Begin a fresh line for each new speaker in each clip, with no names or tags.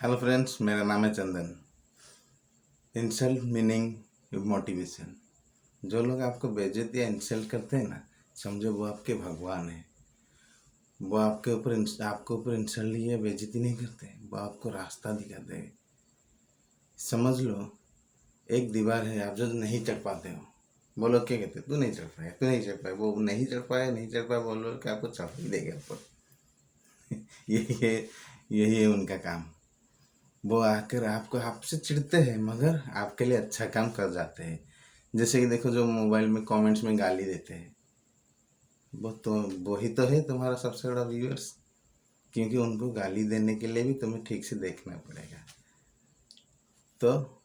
Hello friends, मेरा नाम है चंदन। Insult meaning motivation. जो लोग आपको बेइज्जत या इंसल्ट करते हैं ना, समझो वो आपके भगवान है। वो आपके ऊपर इंसल्ट या बेइज्जती नहीं करते, वो आपको रास्ता दिखाते हैं। समझ लो, एक दीवार है, आप जो नहीं चढ़ पाते हो, वो लोग क्या कहते हैं, तू नहीं चढ़ पाया, तू नहीं चढ़ पाया। वो नहीं चढ़ पाया बोल लो कि आपको चढ़ ही देगा ऊपर। यही है यही है उनका काम। वो आकर आपको आपसे चिढ़ते हैं, मगर आपके लिए अच्छा काम कर जाते हैं। जैसे कि देखो, जो मोबाइल में कमेंट्स में गाली देते हैं, वही तो है तुम्हारा सबसे बड़ा व्यूअर्स। क्योंकि उनको गाली देने के लिए भी तुम्हें ठीक से देखना पड़ेगा। तो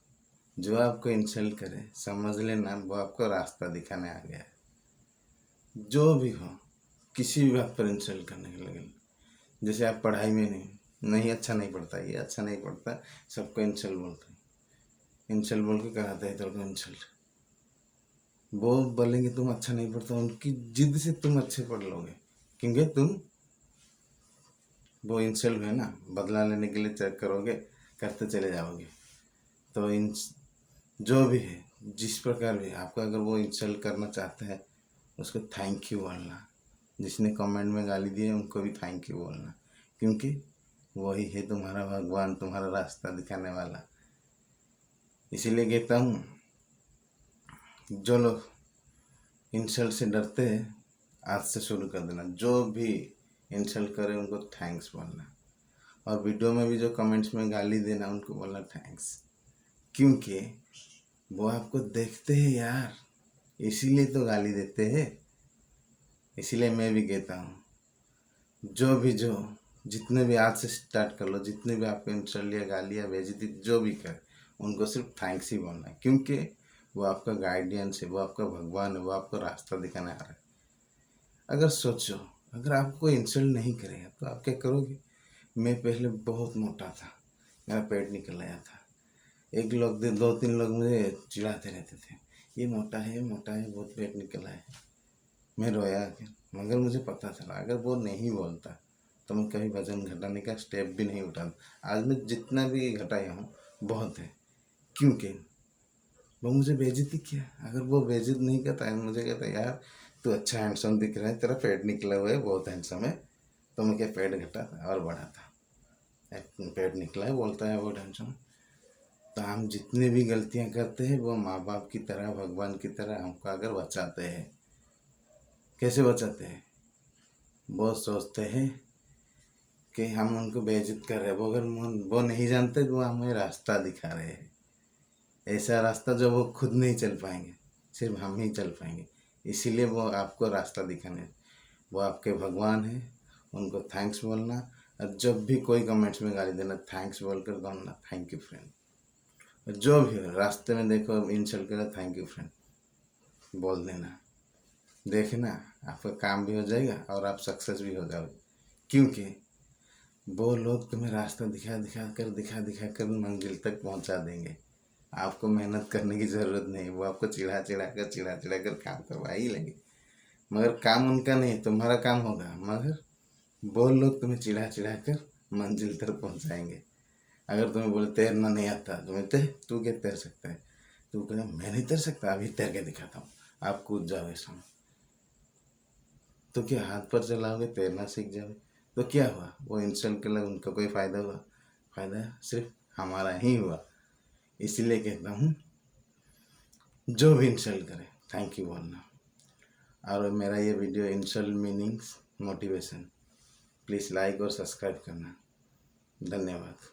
जो आपको इंसल्ट करे, समझ लेना वो आपको रास्ता दिखाने आ गया है। जो भी हो, किसी भी बात पर इंसल्ट करने के लगे। जैसे आप पढ़ाई में नहीं अच्छा नहीं पढ़ता, ये अच्छा नहीं पढ़ता, सबको इंसल्ट बोलते हैं। इंसल्ट बोल के कराते हैं तो इंसल्ट। वो बोलेंगे तुम अच्छा नहीं पढ़ता, उनकी जिद से तुम अच्छे पढ़ लोगे, क्योंकि तुम वो इंसल्ट है ना, बदला लेने के लिए चेक करोगे, करते चले जाओगे। तो इन जो भी है, जिस प्रकार भी आपको अगर वो इंसल्ट करना चाहता है, उसको थैंक यू बोलना। जिसने कमेंट में गाली दी है उनको भी थैंक यू बोलना, क्योंकि वही है तुम्हारा भगवान, तुम्हारा रास्ता दिखाने वाला। इसीलिए कहता हूँ, जो लोग इंसल्ट से डरते हैं, आज से शुरू कर देना। जो भी इंसल्ट करे उनको थैंक्स बोलना, और वीडियो में भी जो कमेंट्स में गाली देना, उनको बोलना थैंक्स। क्योंकि वो आपको देखते हैं यार, इसीलिए तो गाली देते हैं। इसीलिए मैं भी कहता हूँ, जो जितने भी आज से स्टार्ट कर लो, जितने भी आपको इंसल्ट या गाली या बेइज्जती जो भी कर, उनको सिर्फ थैंक्स ही बोलना है। क्योंकि वो आपका गाइडियंस है, वो आपका भगवान है, वो आपको रास्ता दिखाने आ रहा है। अगर सोचो, अगर आपको कोई इंसल्ट नहीं करेगा तो आप क्या करोगे। मैं पहले बहुत मोटा था, मेरा पेट निकल आया था। एक लोग 2-3 लोग मुझे चिढ़ाते रहते थे, ये मोटा है, मोटा है, बहुत पेट निकला है। मैं रोया, मगर मुझे पता चला अगर वो नहीं बोलता तो मैं कभी वजन घटाने का स्टेप भी नहीं उठाता। आज मैं जितना भी घटाया हूँ बहुत है, क्योंकि वो मुझे बेइज्जती किया। अगर वो बेइज्जत नहीं करता है, मुझे कहता यार तू अच्छा हैंडसम दिख रहा है, तेरा पेट निकला हुआ है, बहुत हैंडसम है, तो मैं क्या पेट घटाता और बढ़ाता। पेट निकला है बोलता है बहुत हैंडसम। तो हम जितनी भी गलतियां करते हैं, वो माँ बाप की तरह, भगवान की तरह हमको अगर बचाते हैं। कैसे बचाते हैं, वो सोचते हैं कि हम उनको बेइज्जत कर रहे हैं, वो अगर वो नहीं जानते कि वो हमें रास्ता दिखा रहे हैं। ऐसा रास्ता जो वो खुद नहीं चल पाएंगे, सिर्फ हम ही चल पाएंगे। इसीलिए वो आपको रास्ता दिखाने, वो आपके भगवान हैं। उनको थैंक्स बोलना, और जब भी कोई कमेंट्स में गाली देना, थैंक्स बोलकर बोलना थैंक यू फ्रेंड। और जो भी हो, रास्ते में देखो इंसल्ट करो, थैंक यू फ्रेंड बोल देना। देखना आपका काम भी हो जाएगा और आप सक्सेस भी हो जाओगे। क्योंकि वो लोग तुम्हें रास्ता दिखा कर मंजिल तक पहुंचा देंगे। आपको मेहनत करने की ज़रूरत नहीं, वो आपको चिढ़ा कर काम करवा ही लेंगे। मगर काम उनका नहीं, तुम्हारा काम होगा। मगर वो लोग तुम्हें चिढ़ा कर मंजिल तक पहुंचाएंगे। अगर तुम्हें बोले तैरना नहीं आता, तू क्या तैर सकता है, तू कहे मैं नहीं तैर सकता, अभी तैर के दिखाता हूँ, आप कूद जाओ ऐसा। तो क्या हाथ पर चलाओगे, तैरना सीख जाओगे, तो क्या हुआ, वो इंसल्ट के लगे उनका कोई फ़ायदा हुआ? फ़ायदा सिर्फ हमारा ही हुआ। इसीलिए कहता हूँ, जो भी इंसल्ट करे थैंक यू बोलना। और मेरा ये video insult meanings motivation, please like और सब्सक्राइब करना। धन्यवाद।